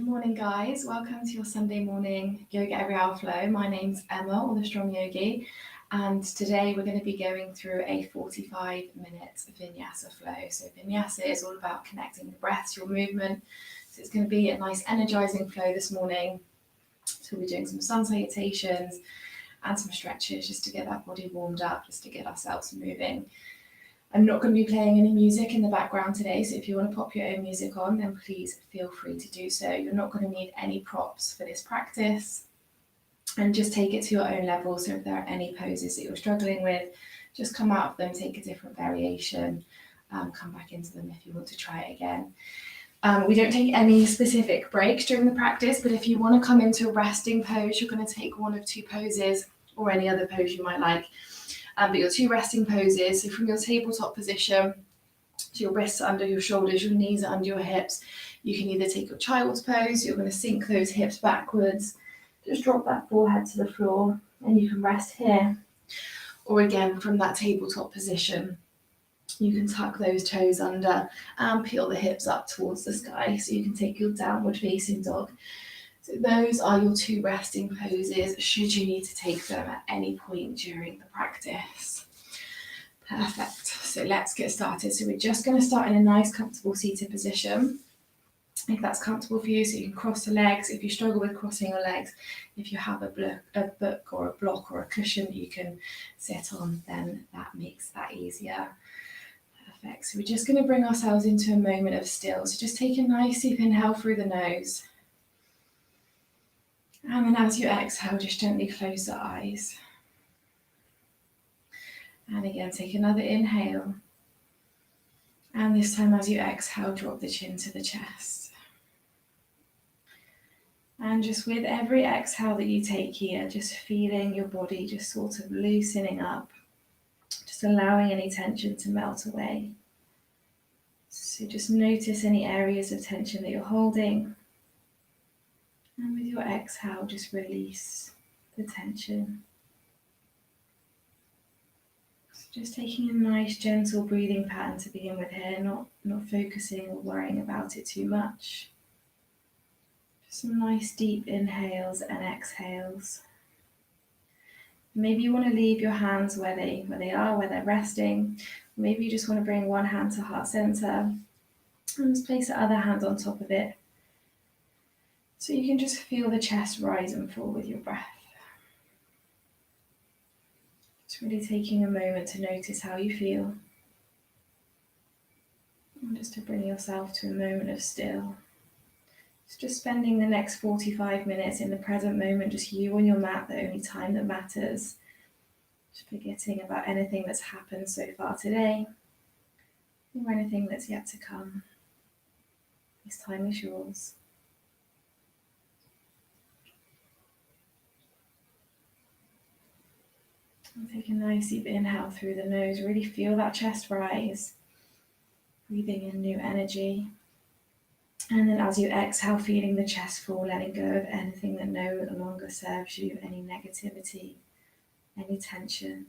Morning guys, welcome to your Sunday morning Yoga Every Hour flow. My name's Emma, or the Strong Yogi, and today we're going to be going through a 45-minute Vinyasa flow. So Vinyasa is all about connecting the breath to your movement. So it's going to be a nice energizing flow this morning. So we're doing some sun salutations and some stretches just to get that body warmed up, just to get ourselves moving. I'm not going to be playing any music in the background today, so if you want to pop your own music on, then please feel free to do so. You're not going to need any props for this practice, and just take it to your own level. So if there are any poses that you're struggling with, just come out of them, take a different variation, come back into them if you want to try it again. We don't take any specific breaks during the practice, but if you want to come into a resting pose, you're going to take one of two poses or any other pose you might like. But your two resting poses, so from your tabletop position, so your wrists are under your shoulders, your knees are under your hips. You can either take your child's pose, you're going to sink those hips backwards, just drop that forehead to the floor, and you can rest here. Or again, from that tabletop position, you can tuck those toes under and peel the hips up towards the sky, so you can take your downward facing dog. So those are your two resting poses, should you need to take them at any point during the practice. Perfect. So let's get started. So we're just going to start in a nice comfortable seated position, if that's comfortable for you, so you can cross the legs. If you struggle with crossing your legs, if you have a book or a block or a cushion that you can sit on, then that makes that easier. Perfect. So we're just going to bring ourselves into a moment of still. So just take a nice deep inhale through the nose. And then as you exhale, just gently close the eyes. And again, take another inhale. And this time as you exhale, drop the chin to the chest. And just with every exhale that you take here, just feeling your body just sort of loosening up, just allowing any tension to melt away. So just notice any areas of tension that you're holding. And with your exhale, just release the tension. So just taking a nice gentle breathing pattern to begin with here, not focusing or worrying about it too much. Just some nice deep inhales and exhales. Maybe you want to leave your hands where they are, where they're resting. Maybe you just want to bring one hand to heart center and just place the other hand on top of it. So you can just feel the chest rise and fall with your breath. Just really taking a moment to notice how you feel. And just to bring yourself to a moment of still. Just spending the next 45 minutes in the present moment, just you on your mat, the only time that matters. Just forgetting about anything that's happened so far today, or anything that's yet to come. This time is yours. And take a nice deep inhale through the nose, really feel that chest rise, breathing in new energy. And then as you exhale, feeling the chest fall, letting go of anything that no longer serves you, any negativity, any tension.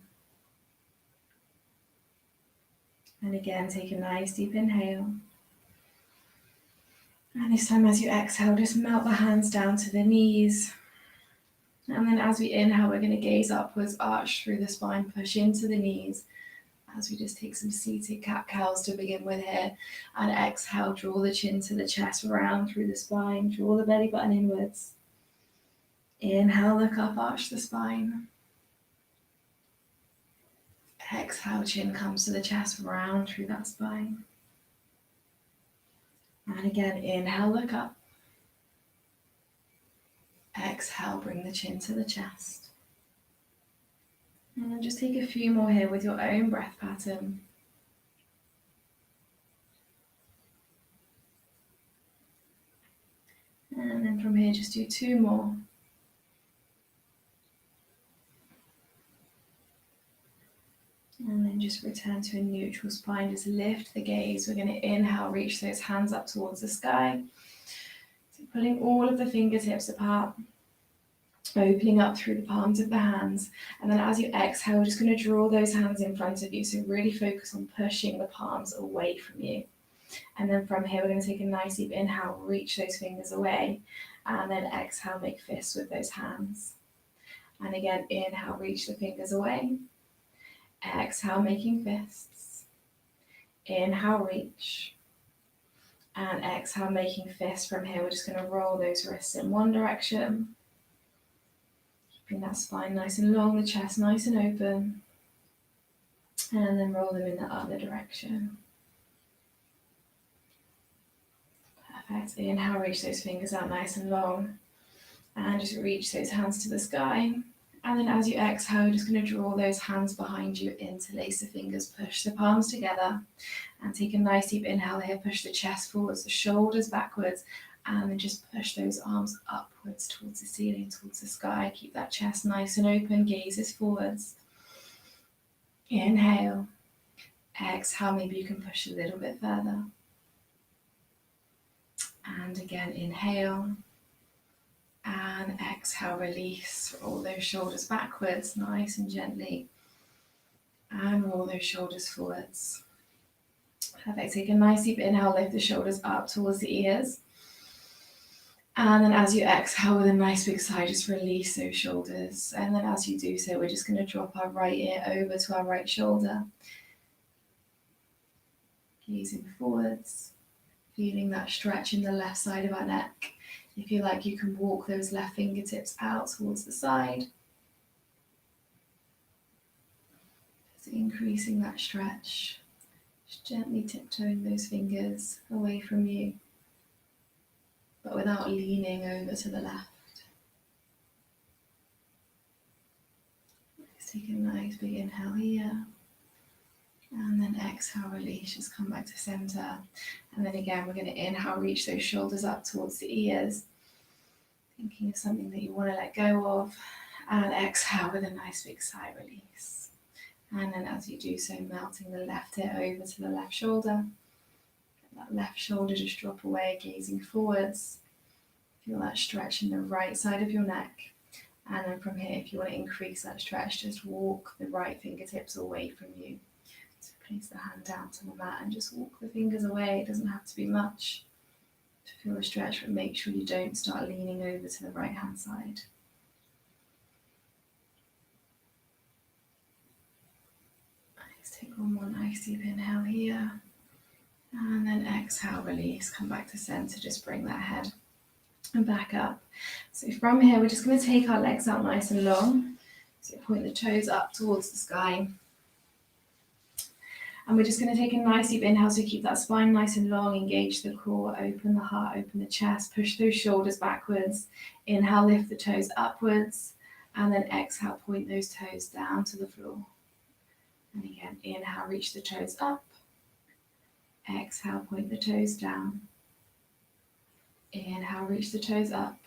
And again, take a nice deep inhale. And this time as you exhale, just melt the hands down to the knees. And then as we inhale, we're going to gaze upwards, arch through the spine, push into the knees. As we just take some seated cat-cows to begin with here. And exhale, draw the chin to the chest, round through the spine, draw the belly button inwards. Inhale, look up, arch the spine. Exhale, chin comes to the chest, round through that spine. And again, inhale, look up. Exhale, bring the chin to the chest. And then just take a few more here with your own breath pattern. And then from here, just do two more. And then just return to a neutral spine, just lift the gaze. We're going to inhale, reach those hands up towards the sky. So pulling all of the fingertips apart, opening up through the palms of the hands. And then as you exhale, we're just going to draw those hands in front of you. So really focus on pushing the palms away from you. And then from here, we're going to take a nice deep inhale, reach those fingers away, and then exhale, make fists with those hands. And again, inhale, reach the fingers away. Exhale, making fists. Inhale, reach. And exhale, making fists. From here, we're just going to roll those wrists in one direction. Keeping that spine nice and long, the chest nice and open. And then roll them in the other direction. Perfect. Inhale, reach those fingers out nice and long. And just reach those hands to the sky. And then as you exhale, you're just going to draw those hands behind you, interlace the fingers, push the palms together. And take a nice deep inhale here, push the chest forwards, the shoulders backwards, and then just push those arms upwards towards the ceiling, towards the sky. Keep that chest nice and open, gazes forwards. Inhale. Exhale, maybe you can push a little bit further. And again, inhale. And exhale, release. Roll those shoulders backwards, nice and gently. And roll those shoulders forwards. Perfect. Take a nice deep inhale, lift the shoulders up towards the ears. And then as you exhale with a nice big sigh, just release those shoulders. And then as you do so, we're just going to drop our right ear over to our right shoulder. Gazing forwards, feeling that stretch in the left side of our neck. If you like, you can walk those left fingertips out towards the side. Just increasing that stretch. Just gently tiptoeing those fingers away from you, but without leaning over to the left. Just take a nice big inhale here. And then exhale, release, just come back to center. And then again, we're going to inhale, reach those shoulders up towards the ears. Thinking of something that you want to let go of. And exhale with a nice big sigh, release. And then as you do so, melting the left ear over to the left shoulder. Let that left shoulder just drop away, gazing forwards. Feel that stretch in the right side of your neck. And then from here, if you want to increase that stretch, just walk the right fingertips away from you. So place the hand down to the mat and just walk the fingers away. It doesn't have to be much to feel a stretch, but make sure you don't start leaning over to the right hand side. Let's take one more nice deep inhale here. And then exhale, release, come back to center, just bring that head and back up. So from here, we're just going to take our legs out nice and long. So point the toes up towards the sky. And we're just going to take a nice deep inhale, so keep that spine nice and long, engage the core, open the heart, open the chest, push those shoulders backwards. Inhale, lift the toes upwards, and then exhale, point those toes down to the floor. And again, inhale, reach the toes up. Exhale, point the toes down. Inhale, reach the toes up.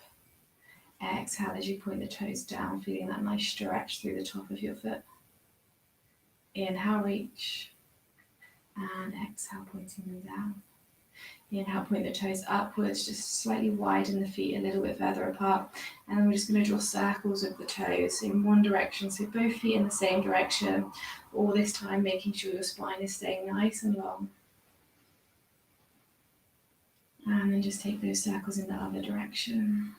Exhale as you point the toes down, feeling that nice stretch through the top of your foot. Inhale, reach. And exhale, pointing them down. Inhale, point the toes upwards, just slightly widen the feet a little bit further apart. And then we're just going to draw circles with the toes in one direction, so both feet in the same direction. All this time making sure your spine is staying nice and long. And then just take those circles in the other direction.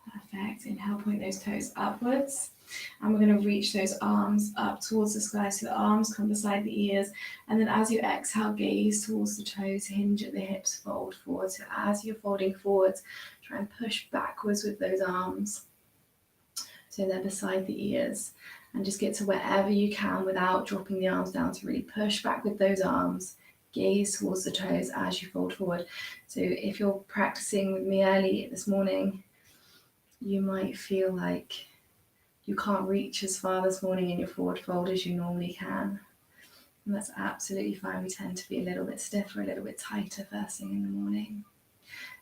Perfect. Inhale, point those toes upwards. And we're going to reach those arms up towards the sky, so the arms come beside the ears. And then as you exhale, gaze towards the toes, hinge at the hips, fold forward. So as you're folding forwards, try and push backwards with those arms, so they're beside the ears. And just get to wherever you can without dropping the arms down, to really push back with those arms. Gaze towards the toes as you fold forward. So if you're practicing with me early this morning, you might feel like you can't reach as far this morning in your forward fold as you normally can. And that's absolutely fine. We tend to be a little bit stiffer, a little bit tighter first thing in the morning.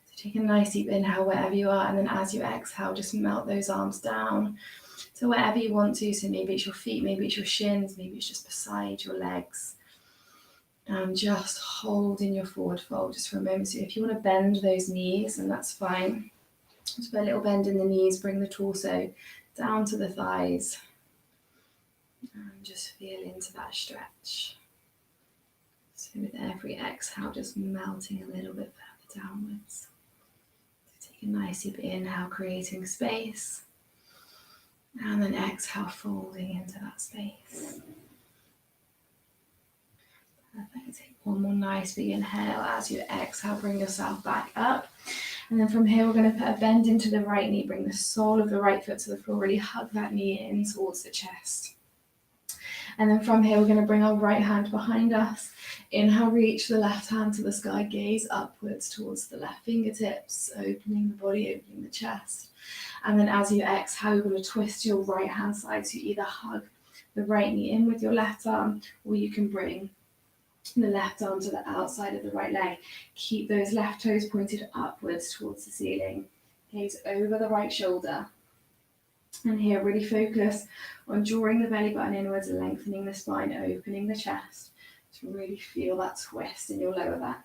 So take a nice deep inhale wherever you are, and then as you exhale, just melt those arms down to wherever you want to. So maybe it's your feet, maybe it's your shins, maybe it's just beside your legs. And just hold in your forward fold just for a moment. So if you want to bend those knees, then that's fine. Just put a little bend in the knees, bring the torso down to the thighs. And just feel into that stretch. So with every exhale, just melting a little bit further downwards. So take a nice deep inhale, creating space. And then exhale, folding into that space. Perfect. Take one more nice big inhale. As you exhale, bring yourself back up. And then from here, we're going to put a bend into the right knee. Bring the sole of the right foot to the floor. Really hug that knee in towards the chest. And then from here, we're going to bring our right hand behind us. Inhale, reach the left hand to the sky. Gaze upwards towards the left fingertips. Opening the body, opening the chest. And then as you exhale, you're going to twist your right hand side. So you either hug the right knee in with your left arm, or you can bring the left arm to the outside of the right leg. Keep those left toes pointed upwards towards the ceiling. Gaze over the right shoulder. And here, really focus on drawing the belly button inwards, lengthening the spine, opening the chest to really feel that twist in your lower back.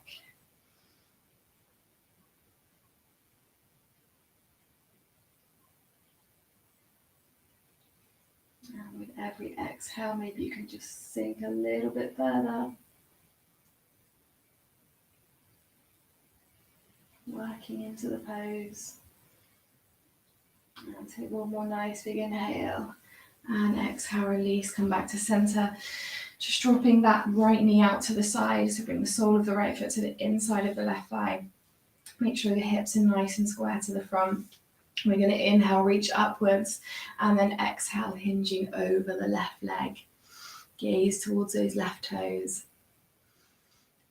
And with every exhale, maybe you can just sink a little bit further. Working into the pose. And take one more nice big inhale. And exhale, release, come back to center. Just dropping that right knee out to the side. So bring the sole of the right foot to the inside of the left thigh. Make sure the hips are nice and square to the front. We're going to inhale, reach upwards, and then exhale, hinging over the left leg. Gaze towards those left toes.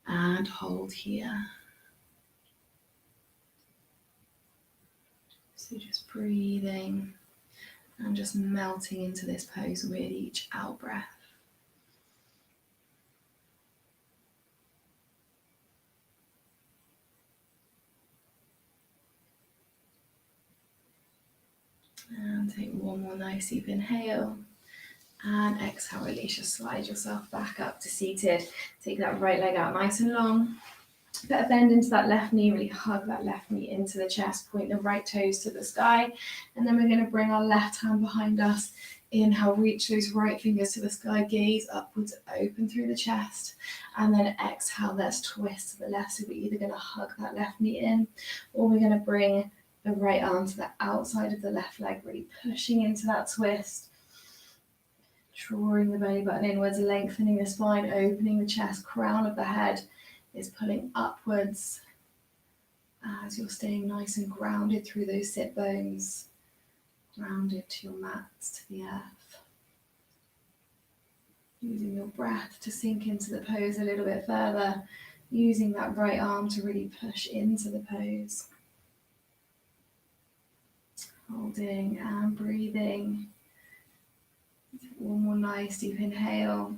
And hold here. So just breathing and just melting into this pose with each out breath. And take one more nice deep inhale. And exhale, release. Just slide yourself back up to seated. Take that right leg out nice and long. Put a bend into that left knee, really hug that left knee into the chest, point the right toes to the sky, and then we're going to bring our left hand behind us. Inhale, reach those right fingers to the sky, gaze upwards, open through the chest, and then exhale, let's twist to the left. So we're either going to hug that left knee in, or we're going to bring the right arm to the outside of the left leg, really pushing into that twist, drawing the belly button inwards, lengthening the spine, opening the chest, crown of the head is pulling upwards as you're staying nice and grounded through those sit bones, grounded to your mat, to the earth. Using your breath to sink into the pose a little bit further, using that right arm to really push into the pose. Holding and breathing. One more nice deep inhale.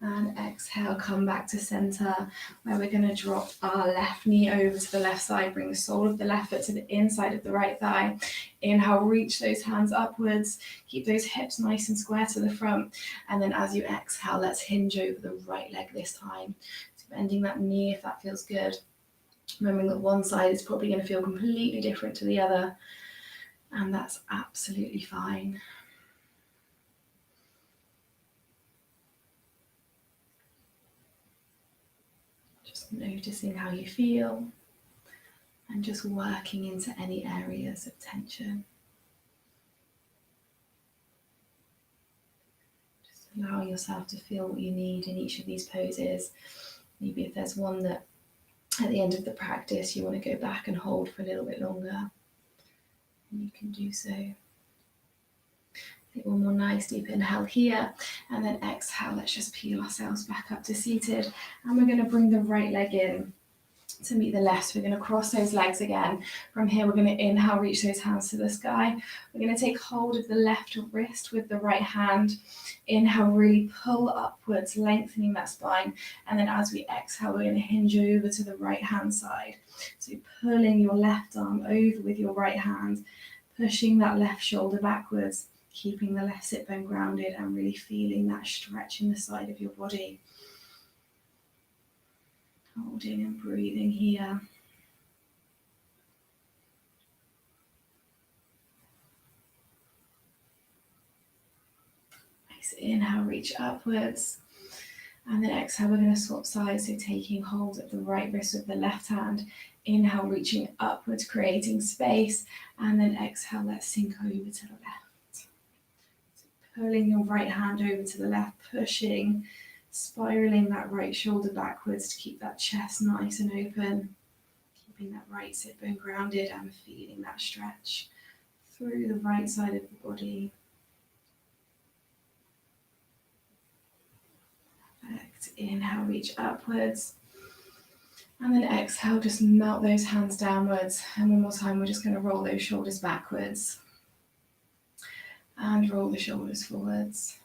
And exhale, come back to center, where we're going to drop our left knee over to the left side, bring the sole of the left foot to the inside of the right thigh. Inhale, reach those hands upwards, keep those hips nice and square to the front, and then as you exhale, let's hinge over the right leg this time. So bending that knee if that feels good. Remembering that one side is probably going to feel completely different to the other, and that's absolutely fine. Noticing how you feel and just working into any areas of tension. Just allowing yourself to feel what you need in each of these poses. Maybe if there's one that at the end of the practice you want to go back and hold for a little bit longer, you can do so. Take one more nice deep inhale here, and then exhale, let's just peel ourselves back up to seated, and we're going to bring the right leg in to meet the left. We're going to cross those legs again. From here, we're going to inhale, reach those hands to the sky. We're going to take hold of the left wrist with the right hand. Inhale, really pull upwards, lengthening that spine. And then as we exhale, we're going to hinge over to the right hand side. So pulling your left arm over with your right hand, pushing that left shoulder backwards, keeping the left sit bone grounded and really feeling that stretch in the side of your body. Holding and breathing here. Nice Inhale, reach upwards. And then exhale, we're going to swap sides, so taking hold of the right wrist with the left hand. Inhale, reaching upwards, creating space. And then exhale, let's sink over to the left. So pulling your right hand over to the left, pushing, spiraling that right shoulder backwards to keep that chest nice and open. Keeping that right sit bone grounded and feeling that stretch through the right side of the body. Perfect. Inhale, reach upwards. And then exhale, just melt those hands downwards. And one more time, we're just going to roll those shoulders backwards. And roll the shoulders forwards.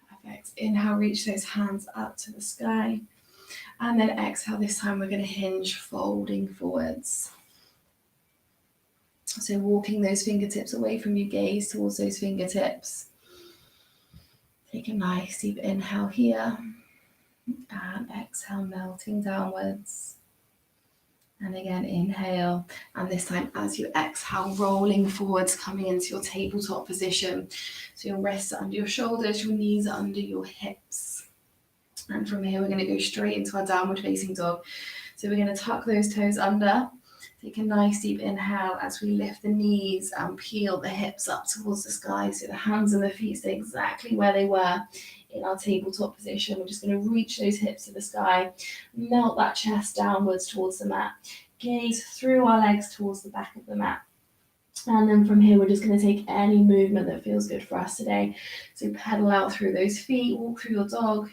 Perfect. Inhale, reach those hands up to the sky. And then exhale, this time we're going to hinge, folding forwards. So walking those fingertips away from you, gaze towards those fingertips. Take a nice deep inhale here. And exhale, melting downwards. And again, inhale. And this time, as you exhale, rolling forwards, coming into your tabletop position. So your wrists are under your shoulders, your knees are under your hips. And from here, we're going to go straight into our downward facing dog. So we're going to tuck those toes under. Take a nice deep inhale as we lift the knees and peel the hips up towards the sky. So the hands and the feet stay exactly where they were in our tabletop position. We're just going to reach those hips to the sky, melt that chest downwards towards the mat, gaze through our legs towards the back of the mat. And then from here, we're just going to take any movement that feels good for us today. So pedal out through those feet, walk through your dog,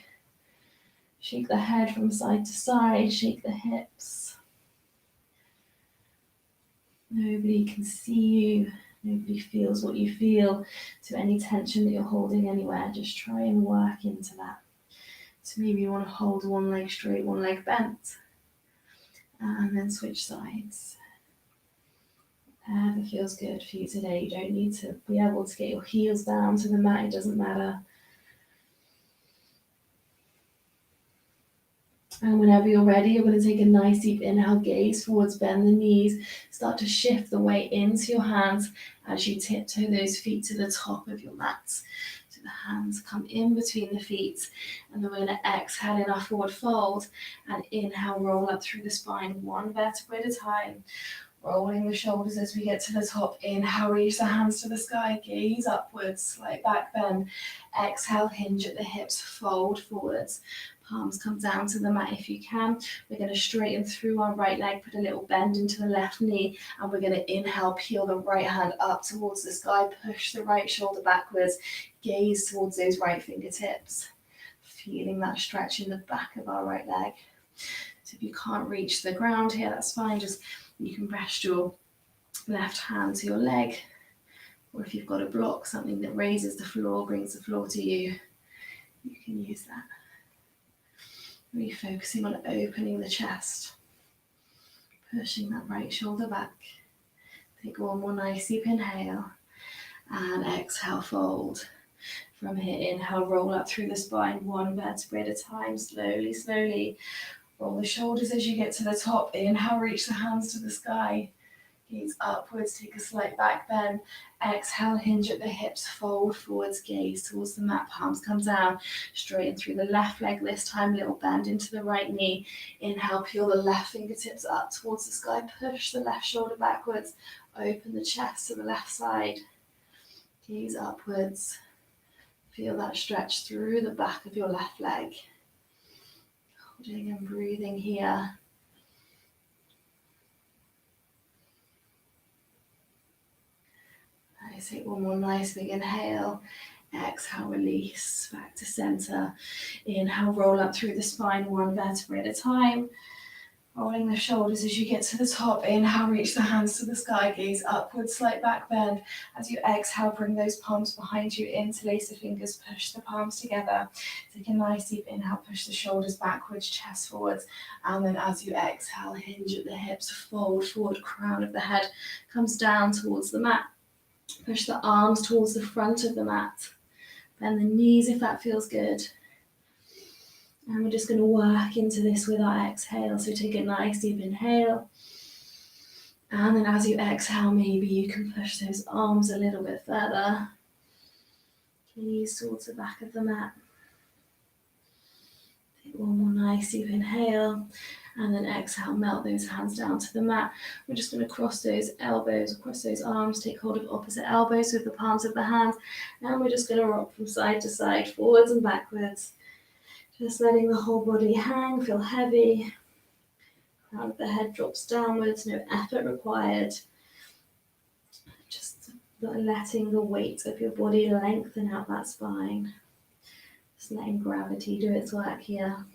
shake the head from side to side, shake the hips. Nobody can see you. Nobody feels what you feel. So any tension that you're holding anywhere, just try and work into that. So maybe you want to hold one leg straight, one leg bent. And then switch sides. Whatever feels good for you today. You don't need to be able to get your heels down to the mat. It doesn't matter. And whenever you're ready, you're going to take a nice deep inhale, gaze forwards, bend the knees, start to shift the weight into your hands as you tiptoe those feet to the top of your mat. So the hands come in between the feet, and then we're going to exhale in our forward fold and inhale, roll up through the spine, one vertebra at a time. Rolling the shoulders as we get to the top. Inhale, reach the hands to the sky, gaze upwards, slight back bend. Exhale, hinge at the hips, fold forwards. Palms come down to the mat if you can. We're going to straighten through our right leg, put a little bend into the left knee, and we're going to inhale, peel the right hand up towards the sky, push the right shoulder backwards, gaze towards those right fingertips. Feeling that stretch in the back of our right leg. So if you can't reach the ground here, that's fine. Just you can rest your left hand to your leg, or if you've got a block, something that raises the floor, brings the floor to you, you can use that. Really focusing on opening the chest, pushing that right shoulder back. Take one more nice deep inhale and exhale, fold. From here, inhale, roll up through the spine, one vertebra at a time, slowly, slowly. Roll the shoulders as you get to the top. Inhale, reach the hands to the sky. Gaze upwards, take a slight back bend. Exhale, hinge at the hips, fold forwards, gaze towards the mat, palms come down. Straighten through the left leg this time, little bend into the right knee. Inhale, peel the left fingertips up towards the sky, push the left shoulder backwards. Open the chest to the left side. Gaze upwards. Feel that stretch through the back of your left leg. Holding and breathing here. Nice, take one more nice big inhale. Exhale, release back to center. Inhale, roll up through the spine, one vertebra at a time. Rolling the shoulders as you get to the top. Inhale, reach the hands to the sky, gaze upwards, slight back bend. As you exhale, bring those palms behind you, interlace the fingers, push the palms together. Take a nice deep inhale, push the shoulders backwards, chest forwards. And then as you exhale, hinge at the hips, fold forward, crown of the head comes down towards the mat. Push the arms towards the front of the mat. Bend the knees if that feels good. And we're just going to work into this with our exhale. So take a nice deep inhale. And then as you exhale, maybe you can push those arms a little bit further. gaze towards the back of the mat. Take one more nice deep inhale, and then exhale, melt those hands down to the mat. We're just going to cross those elbows, across those arms, take hold of opposite elbows with the palms of the hands, and we're just going to rock from side to side, forwards and backwards. Just letting the whole body hang, feel heavy. Crown of the head drops downwards, no effort required. Just letting the weight of your body lengthen out that spine. Just letting gravity do its work here.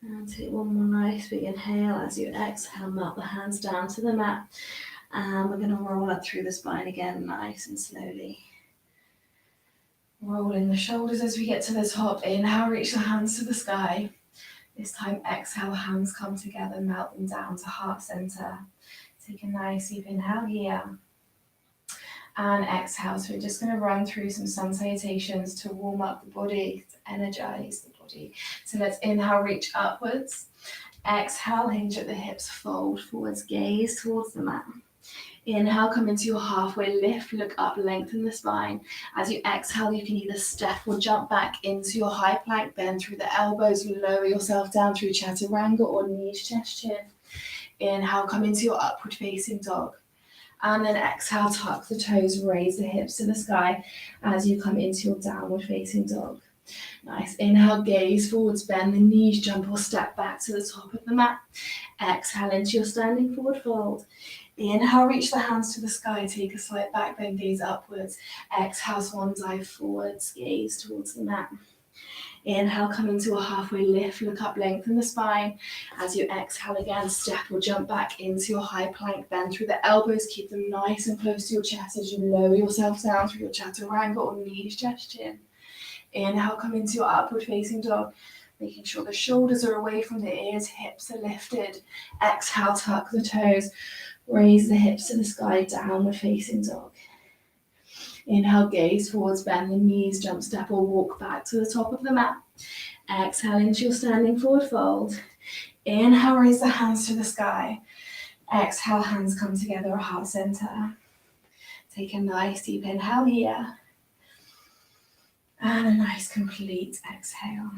And take one more nice big inhale as you exhale, melt the hands down to the mat. And we're going to roll up through the spine again, nice and slowly. Rolling the shoulders as we get to the top. Inhale, reach the hands to the sky. This time, exhale, hands come together, melt them down to heart center. Take a nice deep inhale here. And exhale. So we're just going to run through some sun salutations to warm up the body, to energize the body. So let's inhale, reach upwards. Exhale, hinge at the hips, fold forwards, gaze towards the mat. Inhale, come into your halfway lift, look up, lengthen the spine. As you exhale, you can either step or jump back into your high plank, bend through the elbows, lower yourself down through chaturanga or knees, chest, chin. Inhale, come into your upward facing dog. And then exhale, tuck the toes, raise the hips to the sky as you come into your downward facing dog. Nice. Inhale, gaze forwards, bend the knees, jump or step back to the top of the mat. Exhale into your standing forward fold. Inhale, reach the hands to the sky, take a slight back bend, gaze upwards. Exhale, swan dive forwards, gaze towards the mat. Inhale, come into a halfway lift, look up, lengthen the spine. As you exhale again, step or jump back into your high plank, bend through the elbows, keep them nice and close to your chest as you lower yourself down through your chaturanga or knees, chest, chin. Inhale, come into your upward facing dog, making sure the shoulders are away from the ears, hips are lifted. Exhale, tuck the toes, raise the hips to the sky, downward facing dog. Inhale, gaze forwards, bend the knees, jump, step or walk back to the top of the mat. Exhale into your standing forward fold. Inhale, raise the hands to the sky. Exhale, hands come together at heart center. Take a nice deep inhale here. And a nice complete exhale.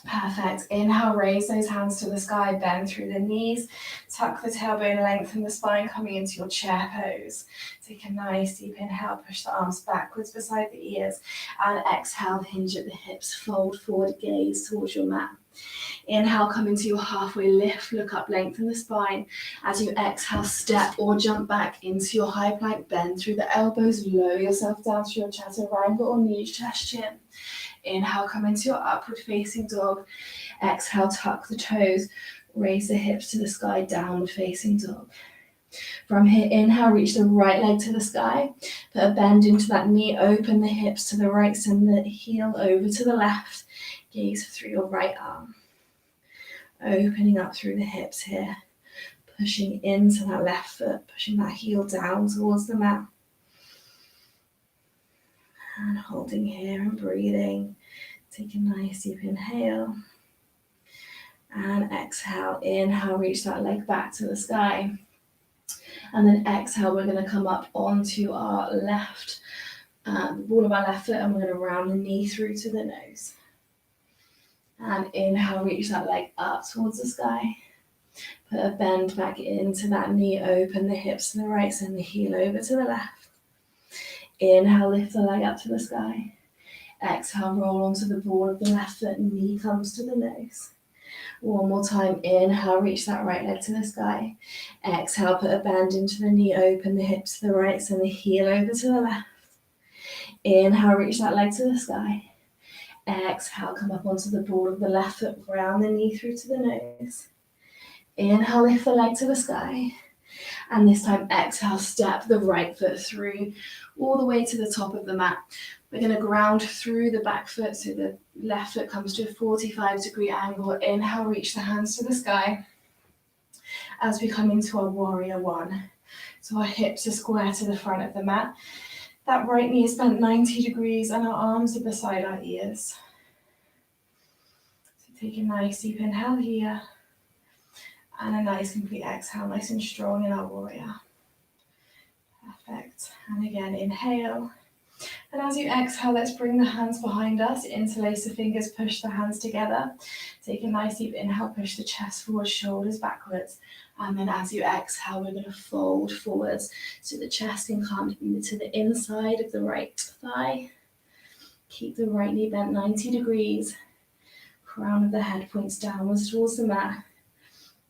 Perfect. Inhale, raise those hands to the sky, bend through the knees, tuck the tailbone, lengthen the spine, coming into your chair pose. Take a nice deep inhale, push the arms backwards beside the ears, and exhale, hinge at the hips, fold forward, gaze towards your mat. Inhale, come into your halfway lift, look up, lengthen the spine. As you exhale, step or jump back into your high plank, bend through the elbows, lower yourself down through your chaturanga or knees, chest, chin. Inhale, come into your upward facing dog. Exhale, tuck the toes, raise the hips to the sky, downward facing dog. From here, inhale, reach the right leg to the sky. Put a bend into that knee, open the hips to the right, send the heel over to the left. Gaze through your right arm. Opening up through the hips here. Pushing into that left foot, pushing that heel down towards the mat. And holding here and breathing. Take a nice deep inhale. And exhale. Inhale, reach that leg back to the sky. And then exhale, we're going to come up onto our left, the ball of our left foot, and we're going to round the knee through to the nose. And inhale, reach that leg up towards the sky. Put a bend back into that knee, open the hips to the right, send the heel over to the left. Inhale, lift the leg up to the sky. Exhale, roll onto the ball of the left foot, knee comes to the nose. One more time, inhale, reach that right leg to the sky. Exhale, put a bend into the knee, open the hips to the right, send the heel over to the left. Inhale, reach that leg to the sky. Exhale, come up onto the ball of the left foot, round the knee through to the nose. Inhale, lift the leg to the sky. And this time, exhale, step the right foot through all the way to the top of the mat. We're going to ground through the back foot, so the left foot comes to a 45-degree angle. Inhale, reach the hands to the sky as we come into our warrior one. So our hips are square to the front of the mat. That right knee is bent 90 degrees and our arms are beside our ears. So take a nice deep inhale here. And a nice complete exhale, nice and strong in our warrior. Perfect. And again, inhale. And as you exhale, let's bring the hands behind us. Interlace the fingers, push the hands together. Take a nice deep inhale, push the chest forward, shoulders backwards. And then as you exhale, we're going to fold forwards so the chest can come to the inside of the right thigh. Keep the right knee bent 90 degrees. Crown of the head points downwards towards the mat.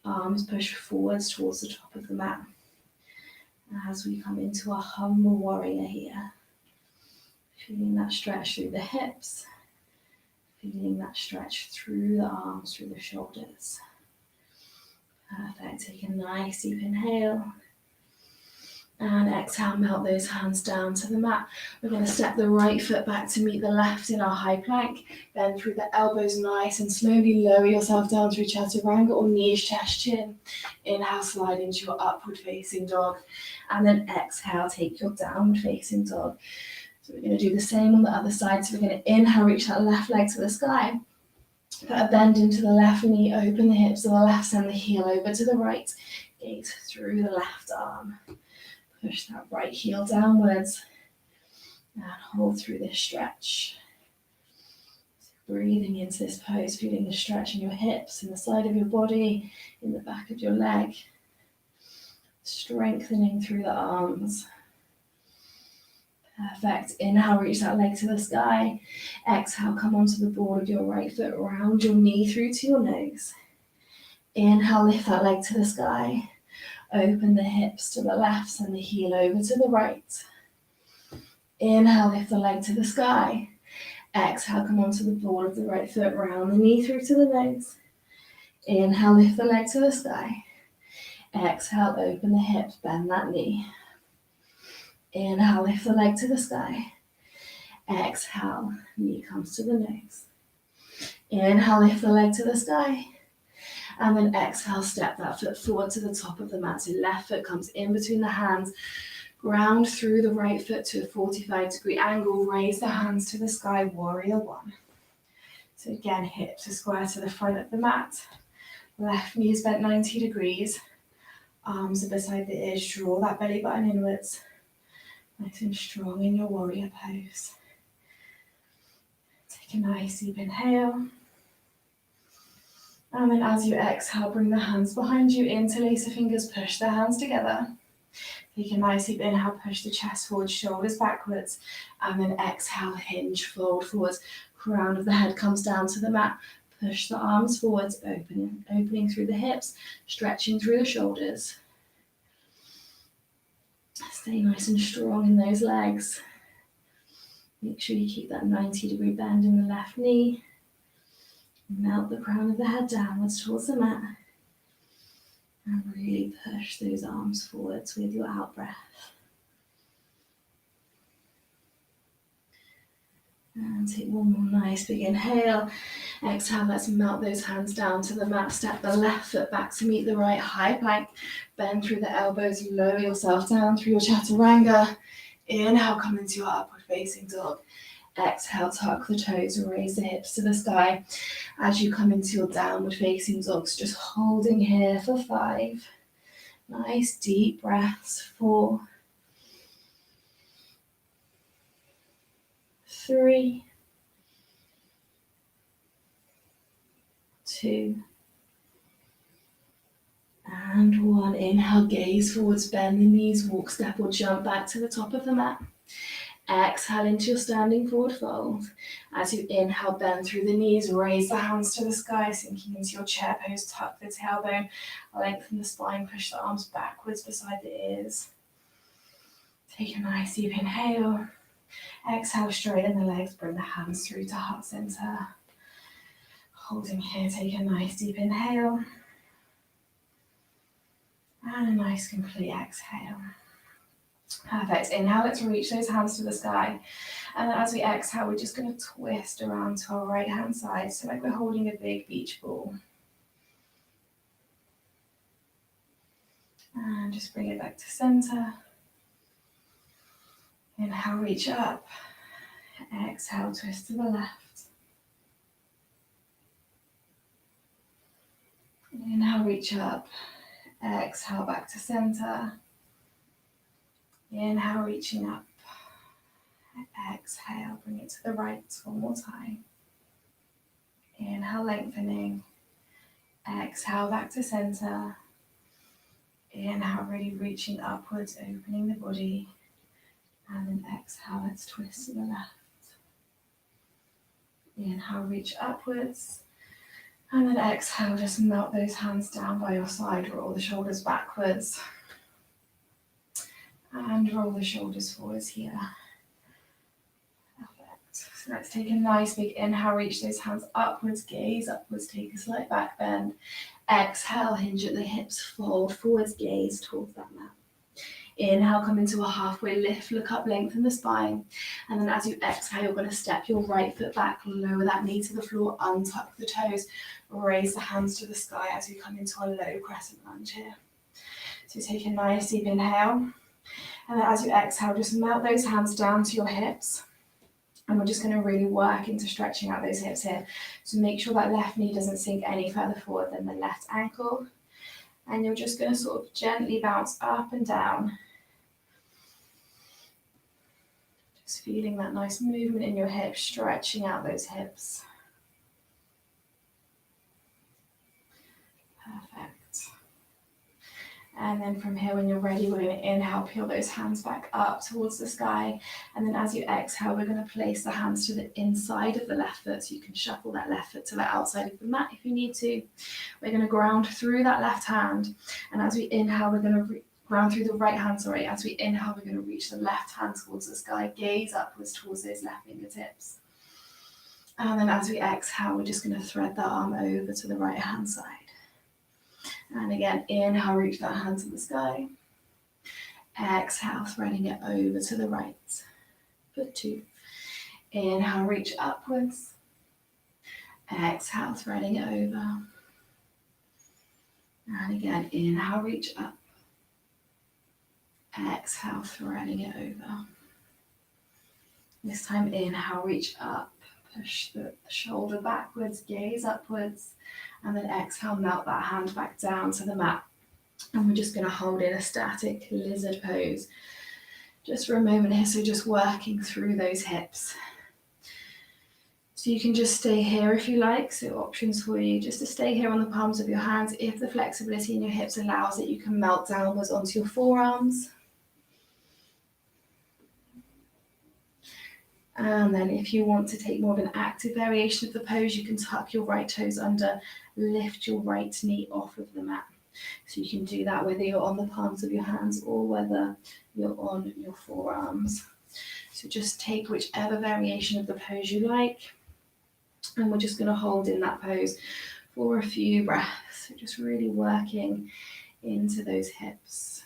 Arms push forwards towards the top of the mat. As we come into a humble warrior here. Feeling that stretch through the hips. Feeling that stretch through the arms, through the shoulders. Perfect. Take a nice deep inhale. And exhale, melt those hands down to the mat. We're going to step the right foot back to meet the left in our high plank. Bend through the elbows nice and slowly lower yourself down through chaturanga or knees, chest, chin. Inhale, slide into your upward facing dog. And then exhale, take your downward facing dog. So we're going to do the same on the other side. So we're going to inhale, reach that left leg to the sky. Put a bend into the left knee, open the hips to the left, send the heel over to the right. Gaze through the left arm. Push that right heel downwards and hold through this stretch. Breathing into this pose, feeling the stretch in your hips, in the side of your body, in the back of your leg. Strengthening through the arms. Perfect. Inhale, reach that leg to the sky. Exhale, come onto the ball of your right foot, round your knee through to your nose. Inhale, lift that leg to the sky. Open the hips to the left, send the heel over to the right. Inhale, lift the leg to the sky. Exhale, come onto the ball of the right foot, round the knee through to the nose. Inhale, lift the leg to the sky. Exhale, open the hips, bend that knee. Inhale, lift the leg to the sky. Exhale, knee comes to the nose. Inhale, lift the leg to the sky. And then exhale, step that foot forward to the top of the mat. So left foot comes in between the hands. Ground through the right foot to a 45-degree angle. Raise the hands to the sky, warrior one. So again, hips are square to the front of the mat. Left knee is bent 90 degrees. Arms are beside the ears. Draw that belly button inwards. Nice and strong in your warrior pose. Take a nice deep inhale. And then as you exhale, bring the hands behind you, interlace the fingers, push the hands together. Take a nice deep inhale, push the chest forward, shoulders backwards. And then exhale, hinge, fold forwards. Crown of the head comes down to the mat. Push the arms forwards, opening through the hips, stretching through the shoulders. Stay nice and strong in those legs. Make sure you keep that 90-degree bend in the left knee. Melt the crown of the head downwards towards the mat. And really push those arms forwards with your out breath. And take one more nice big inhale. Exhale, let's melt those hands down to the mat. Step the left foot back to meet the right, high plank. Bend through the elbows, lower yourself down through your chaturanga. Inhale, come into your upward facing dog. Exhale, tuck the toes, raise the hips to the sky. As you come into your downward facing dogs, just holding here for 5. Nice deep breaths. 4, 3, 2, and 1. Inhale, gaze forwards, bend the knees, walk, step or jump back to the top of the mat. Exhale into your standing forward fold. As you inhale, bend through the knees, raise the hands to the sky, sinking into your chair pose, tuck the tailbone, lengthen the spine, push the arms backwards beside the ears. Take a nice deep inhale. Exhale, straighten the legs, bring the hands through to heart center. Holding here, take a nice deep inhale. And a nice complete exhale. Perfect. Inhale, let's reach those hands to the sky. And then as we exhale, we're just going to twist around to our right hand side, so like we're holding a big beach ball. And just bring it back to center. Inhale, reach up. Exhale, twist to the left. Inhale, reach up. Exhale, back to center. Inhale, reaching up. Exhale, bring it to the right one more time. Inhale, lengthening. Exhale, back to center. Inhale, really reaching upwards, opening the body. And then exhale, let's twist to the left. Inhale, reach upwards. And then exhale, just melt those hands down by your side. Roll the shoulders backwards. And roll the shoulders forwards here. Perfect. So let's take a nice big inhale, reach those hands upwards, gaze upwards, take a slight back bend. Exhale, hinge at the hips, fold forwards, gaze towards that mat. Inhale, come into a halfway lift, look up, lengthen the spine. And then as you exhale, you're going to step your right foot back, lower that knee to the floor, untuck the toes, raise the hands to the sky as you come into a low crescent lunge here. So take a nice deep inhale. And then as you exhale, just melt those hands down to your hips. And we're just going to really work into stretching out those hips here. So make sure that left knee doesn't sink any further forward than the left ankle. And you're just going to sort of gently bounce up and down. Just feeling that nice movement in your hips, stretching out those hips. Perfect. And then from here, when you're ready, we're going to inhale, peel those hands back up towards the sky. And then as you exhale, we're going to place the hands to the inside of the left foot. So you can shuffle that left foot to the outside of the mat if you need to. We're going to ground through that left hand. And as we inhale, we're going to ground through the right hand, As we inhale, we're going to reach the left hand towards the sky, gaze upwards towards those left fingertips. And then as we exhale, we're just going to thread that arm over to the right hand side. And again, inhale, reach that hand to the sky. Exhale, threading it over to the right. For 2. Inhale, reach upwards. Exhale, threading it over. And again, inhale, reach up. Exhale, threading it over. This time, inhale, reach up. Push the shoulder backwards, gaze upwards. And then exhale, melt that hand back down to the mat. And we're just going to hold in a static lizard pose just for a moment here. So just working through those hips. So you can just stay here if you like. So options for you just to stay here on the palms of your hands. If the flexibility in your hips allows it, you can melt downwards onto your forearms. And then if you want to take more of an active variation of the pose, you can tuck your right toes under, lift your right knee off of the mat. So you can do that whether you're on the palms of your hands or whether you're on your forearms. So just take whichever variation of the pose you like. And we're just going to hold in that pose for a few breaths. So just really working into those hips.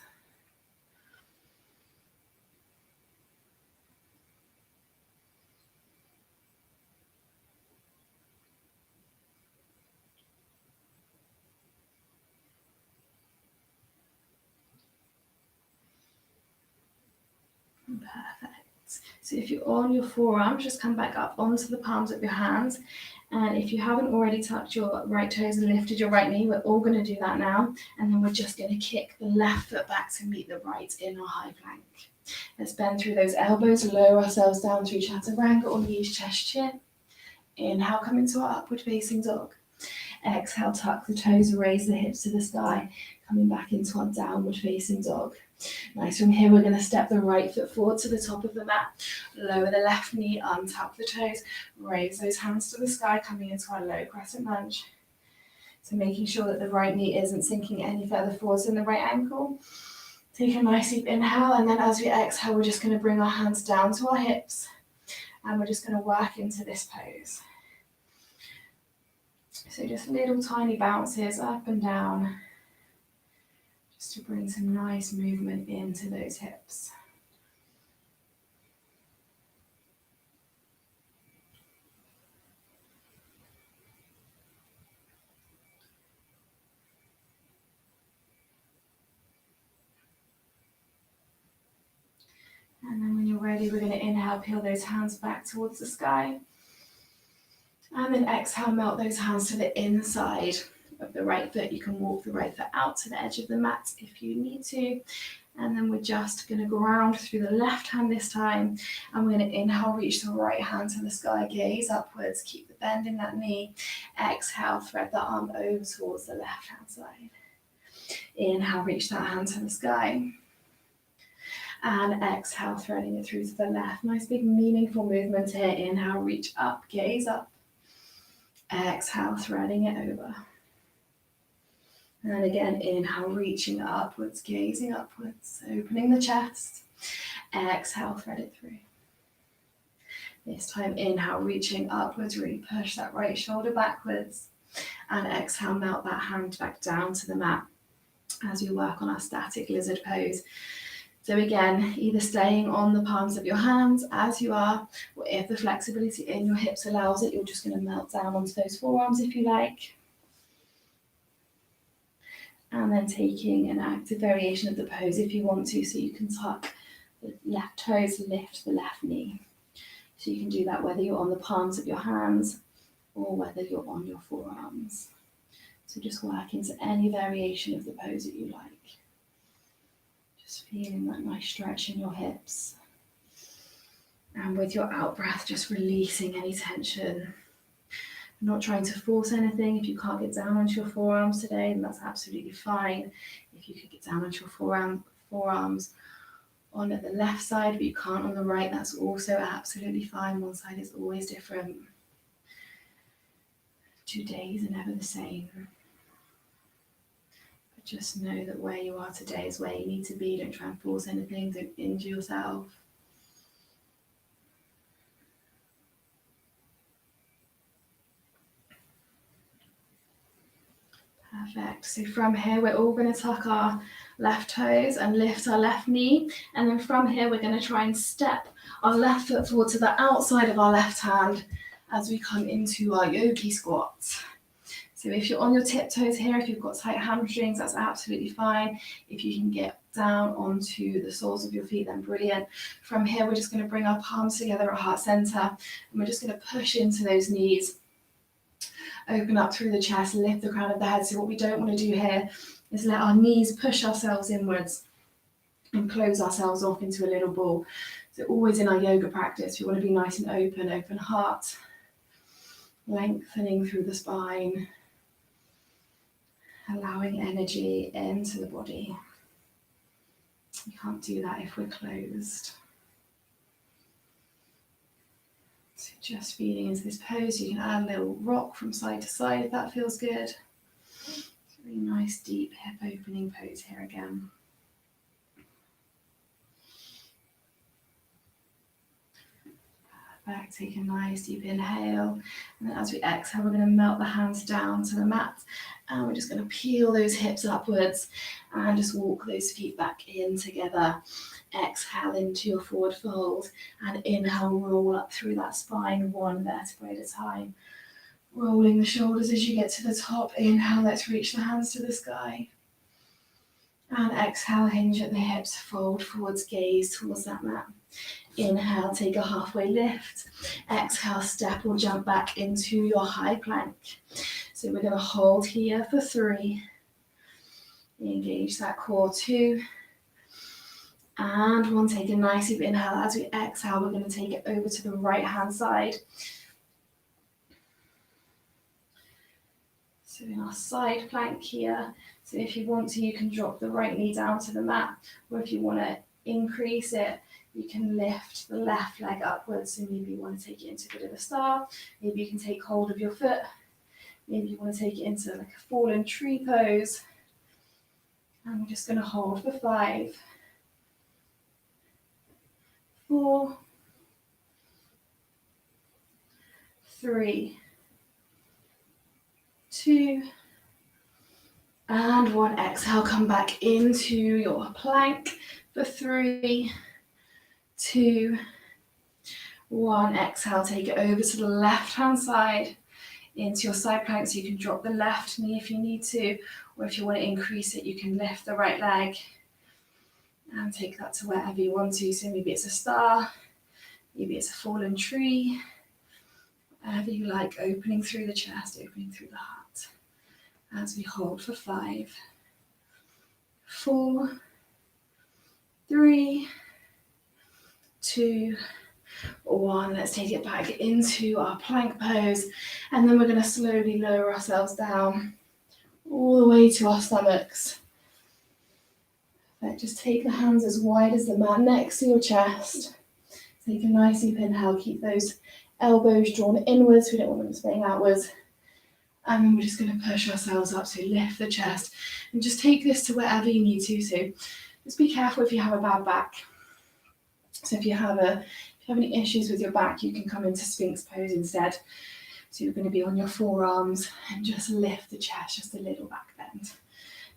Perfect. So if you're on your forearms, just come back up onto the palms of your hands. And if you haven't already tucked your right toes and lifted your right knee, we're all going to do that now. And then we're just going to kick the left foot back to meet the right in our high plank. Let's bend through those elbows, lower ourselves down through chaturanga or knees, chest, chin. Inhale, come into our upward facing dog. Exhale, tuck the toes, raise the hips to the sky, coming back into our downward facing dog. Nice. From here, we're going to step the right foot forward to the top of the mat, lower the left knee, untuck the toes, raise those hands to the sky, coming into our low crescent lunge. So making sure that the right knee isn't sinking any further forwards than the right ankle. Take a nice deep inhale, and then as we exhale, we're just going to bring our hands down to our hips, and we're just going to work into this pose. So just little tiny bounces up and down, just to bring some nice movement into those hips. And then when you're ready, we're going to inhale, peel those hands back towards the sky. And then exhale, melt those hands to the inside of the right foot. You can walk the right foot out to the edge of the mat if you need to. And then we're just going to ground through the left hand this time. And we're going to inhale, reach the right hand to the sky, gaze upwards, keep the bend in that knee. Exhale, thread the arm over towards the left hand side. Inhale, reach that hand to the sky. And exhale, threading it through to the left. Nice big meaningful movement here. Inhale, reach up, gaze up. Exhale, threading it over. And again, inhale, reaching upwards, gazing upwards, opening the chest. Exhale, thread it through. This time, inhale, reaching upwards, really push that right shoulder backwards. And exhale, melt that hand back down to the mat as we work on our static lizard pose. So again, either staying on the palms of your hands as you are, or if the flexibility in your hips allows it, you're just going to melt down onto those forearms if you like. And then taking an active variation of the pose if you want to, so you can tuck the left toes, lift the left knee. So you can do that whether you're on the palms of your hands or whether you're on your forearms. So just work into any variation of the pose that you like. Just feeling that nice stretch in your hips. And with your out breath, just releasing any tension. Not trying to force anything. If you can't get down onto your forearms today, then that's absolutely fine. If you could get down onto your forearms on the left side, but you can't on the right, that's also absolutely fine. One side is always different. 2 days are never the same. But just know that where you are today is where you need to be. Don't try and force anything. Don't injure yourself. Perfect. So from here, we're all going to tuck our left toes and lift our left knee. And then from here, we're going to try and step our left foot forward to the outside of our left hand as we come into our yogi squat. So if you're on your tiptoes here, if you've got tight hamstrings, that's absolutely fine. If you can get down onto the soles of your feet, then brilliant. From here, we're just going to bring our palms together at heart center, and we're just going to push into those knees. Open up through the chest, lift the crown of the head. So what we don't want to do here is let our knees push ourselves inwards and close ourselves off into a little ball. So always in our yoga practice, we want to be nice and open heart, lengthening through the spine, allowing energy into the body. You can't do that if we're closed. So just feeding into this pose. You can add a little rock from side to side if that feels good. It's a really nice deep hip opening pose here again. Perfect. Take a nice deep inhale, and then as we exhale, we're going to melt the hands down to the mat, and we're just going to peel those hips upwards and just walk those feet back in together. Exhale into your forward fold, and inhale, roll up through that spine, one vertebrae at a time. Rolling the shoulders as you get to the top. Inhale, let's reach the hands to the sky. And exhale, hinge at the hips, fold forwards, gaze towards that mat. Inhale, take a halfway lift. Exhale, step or jump back into your high plank. So we're going to hold here for 3. Engage that core, 2. And 1, take a nice deep inhale. As we exhale, we're going to take it over to the right hand side. So in our side plank here. So if you want to, you can drop the right knee down to the mat, or if you want to increase it, you can lift the left leg upwards. So maybe you want to take it into a bit of a star. Maybe you can take hold of your foot. Maybe you want to take it into like a fallen tree pose. And we're just going to hold for 5, 4, 3, 2, and 1. Exhale, come back into your plank for 3, 2, 1. Exhale, take it over to the left hand side into your side plank, so you can drop the left knee if you need to, or if you want to increase it, you can lift the right leg and take that to wherever you want to. So maybe it's a star, maybe it's a fallen tree, whatever you like, opening through the chest, opening through the heart. as we hold for 5, 4, 3, 2, 1. Let's take it back into our plank pose, and then we're going to slowly lower ourselves down all the way to our stomachs. Just take the hands as wide as the mat next to your chest. Take a nice deep inhale. Keep those elbows drawn inwards. We don't want them spinning outwards. And then we're just going to push ourselves up. So lift the chest and just take this to wherever you need to. So just be careful if you have a bad back. So if you have any issues with your back, you can come into Sphinx pose instead. So you're going to be on your forearms and just lift the chest, just a little back bend.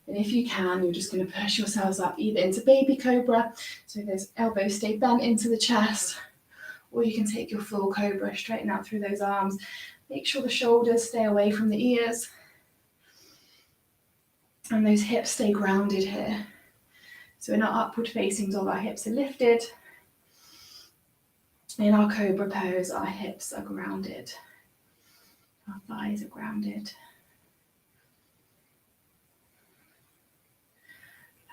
And if you can, you're just going to push yourselves up either into baby cobra, so those elbows stay bent into the chest, or you can take your full cobra, straighten out through those arms. Make sure the shoulders stay away from the ears, and those hips stay grounded here. So in our upward facing dog, our hips are lifted. In our cobra pose, our hips are grounded. Our thighs are grounded.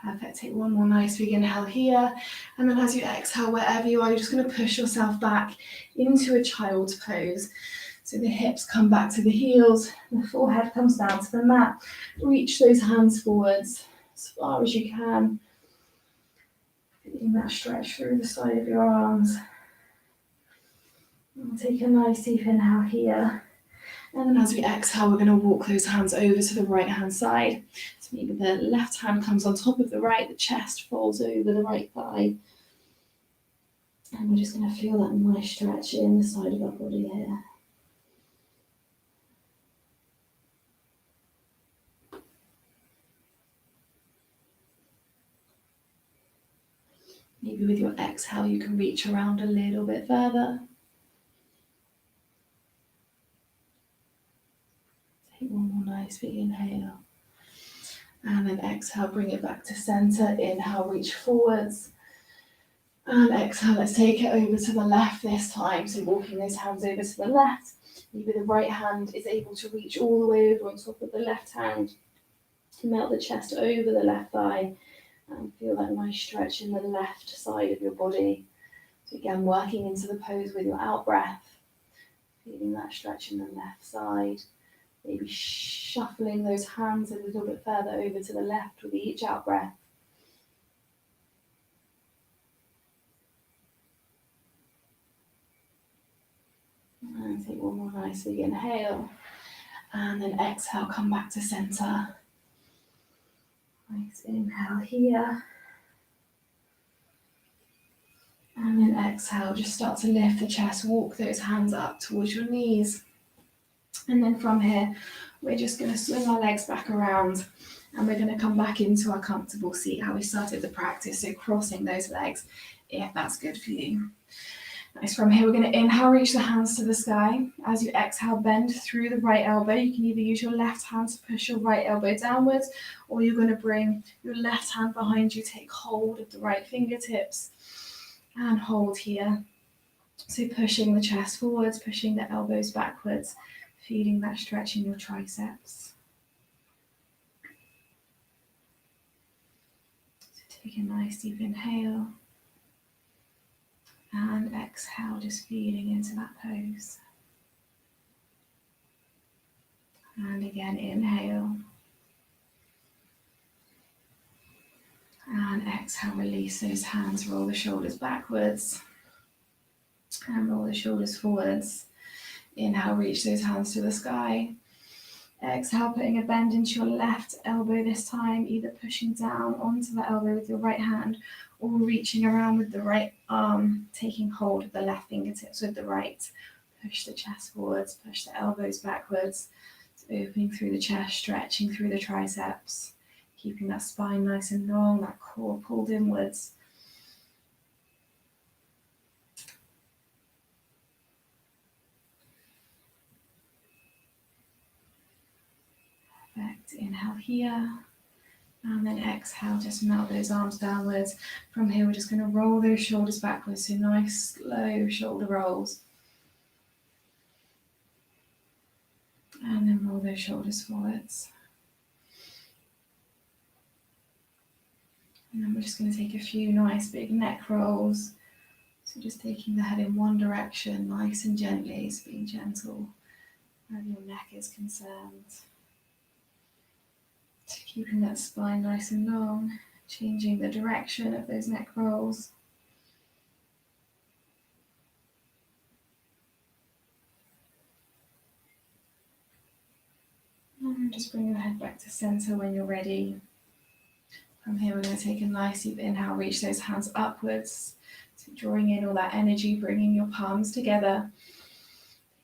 Perfect. Take one more nice big inhale here. And then as you exhale, wherever you are, you're just going to push yourself back into a child's pose. So the hips come back to the heels, the forehead comes down to the mat. Reach those hands forwards as far as you can. Feeling that stretch through the side of your arms. And take a nice deep inhale here. And then as we exhale, we're going to walk those hands over to the right hand side. So maybe the left hand comes on top of the right, the chest folds over the right thigh. And we're just going to feel that nice stretch in the side of our body here. Maybe with your exhale, you can reach around a little bit further. Take one more nice big inhale. And then exhale, bring it back to center. Inhale, reach forwards. And exhale, let's take it over to the left this time. So walking those hands over to the left. Maybe the right hand is able to reach all the way over on top of the left hand. Melt the chest over the left thigh. And feel that nice stretch in the left side of your body. So again, working into the pose with your out breath. Feeling that stretch in the left side. Maybe shuffling those hands a little bit further over to the left with each out breath. And take one more nice big inhale. And then exhale, come back to center. Nice inhale here. And then exhale, just start to lift the chest, walk those hands up towards your knees. And then from here, we're just going to swing our legs back around and we're going to come back into our comfortable seat, how we started the practice. So crossing those legs, if that's good for you. Nice. From here, we're going to inhale, reach the hands to the sky. As you exhale, bend through the right elbow. You can either use your left hand to push your right elbow downwards, or you're going to bring your left hand behind you, take hold of the right fingertips and hold here. So pushing the chest forwards, pushing the elbows backwards, feeling that stretch in your triceps. So take a nice deep inhale. And exhale, just feeling into that pose. And again, inhale. And exhale, release those hands, roll the shoulders backwards. And roll the shoulders forwards. Inhale, reach those hands to the sky. Exhale, putting a bend into your left elbow this time, either pushing down onto the elbow with your right hand or reaching around with the right arm, taking hold of the left fingertips with the right. Push the chest forwards, push the elbows backwards, opening through the chest, stretching through the triceps, keeping that spine nice and long, that core pulled inwards. Perfect. Inhale here. And then exhale, just melt those arms downwards. From here, we're just going to roll those shoulders backwards. So nice, slow shoulder rolls. And then roll those shoulders forwards. And then we're just going to take a few nice big neck rolls. So just taking the head in one direction, nice and gently, so being gentle wherever your neck is concerned. So keeping that spine nice and long, changing the direction of those neck rolls. And just bring your head back to center when you're ready. From here, we're going to take a nice deep inhale, reach those hands upwards. So drawing in all that energy, bringing your palms together.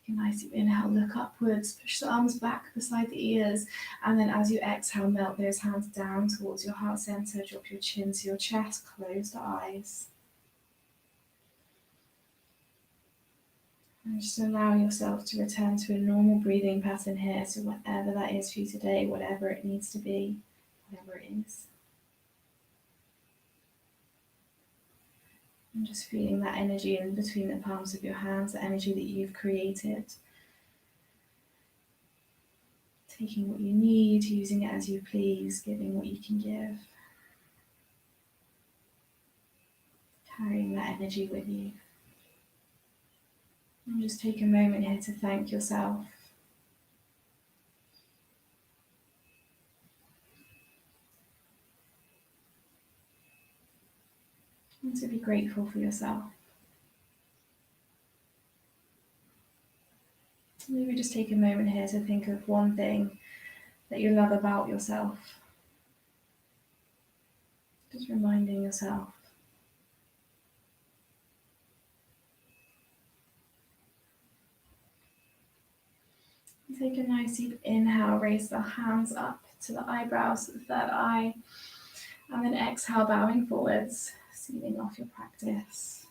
Take a nice deep inhale, look upwards, push the arms back beside the ears. And then as you exhale, melt those hands down towards your heart center, drop your chin to your chest, close the eyes. And just allow yourself to return to a normal breathing pattern here. So whatever that is for you today, whatever it needs to be, whatever it is. And just feeling that energy in between the palms of your hands, the energy that you've created. Taking what you need, using it as you please, giving what you can give. Carrying that energy with you. And just take a moment here to thank yourself. And to be grateful for yourself. Maybe just take a moment here to think of one thing that you love about yourself. Just reminding yourself. Take a nice deep inhale, raise the hands up to the eyebrows, to the third eye, and then exhale, bowing forwards, sealing off your practice.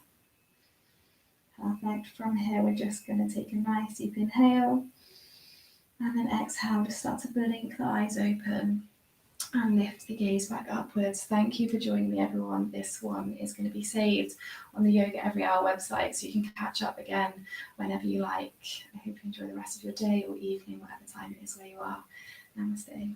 Perfect. From here, we're just going to take a nice deep inhale, and then exhale, just start to blink the eyes open and lift the gaze back upwards. Thank you for joining me, everyone. This one is going to be saved on the Yoga Every Hour website, so you can catch up again whenever you like. I hope you enjoy the rest of your day or evening, whatever time it is where you are. Namaste.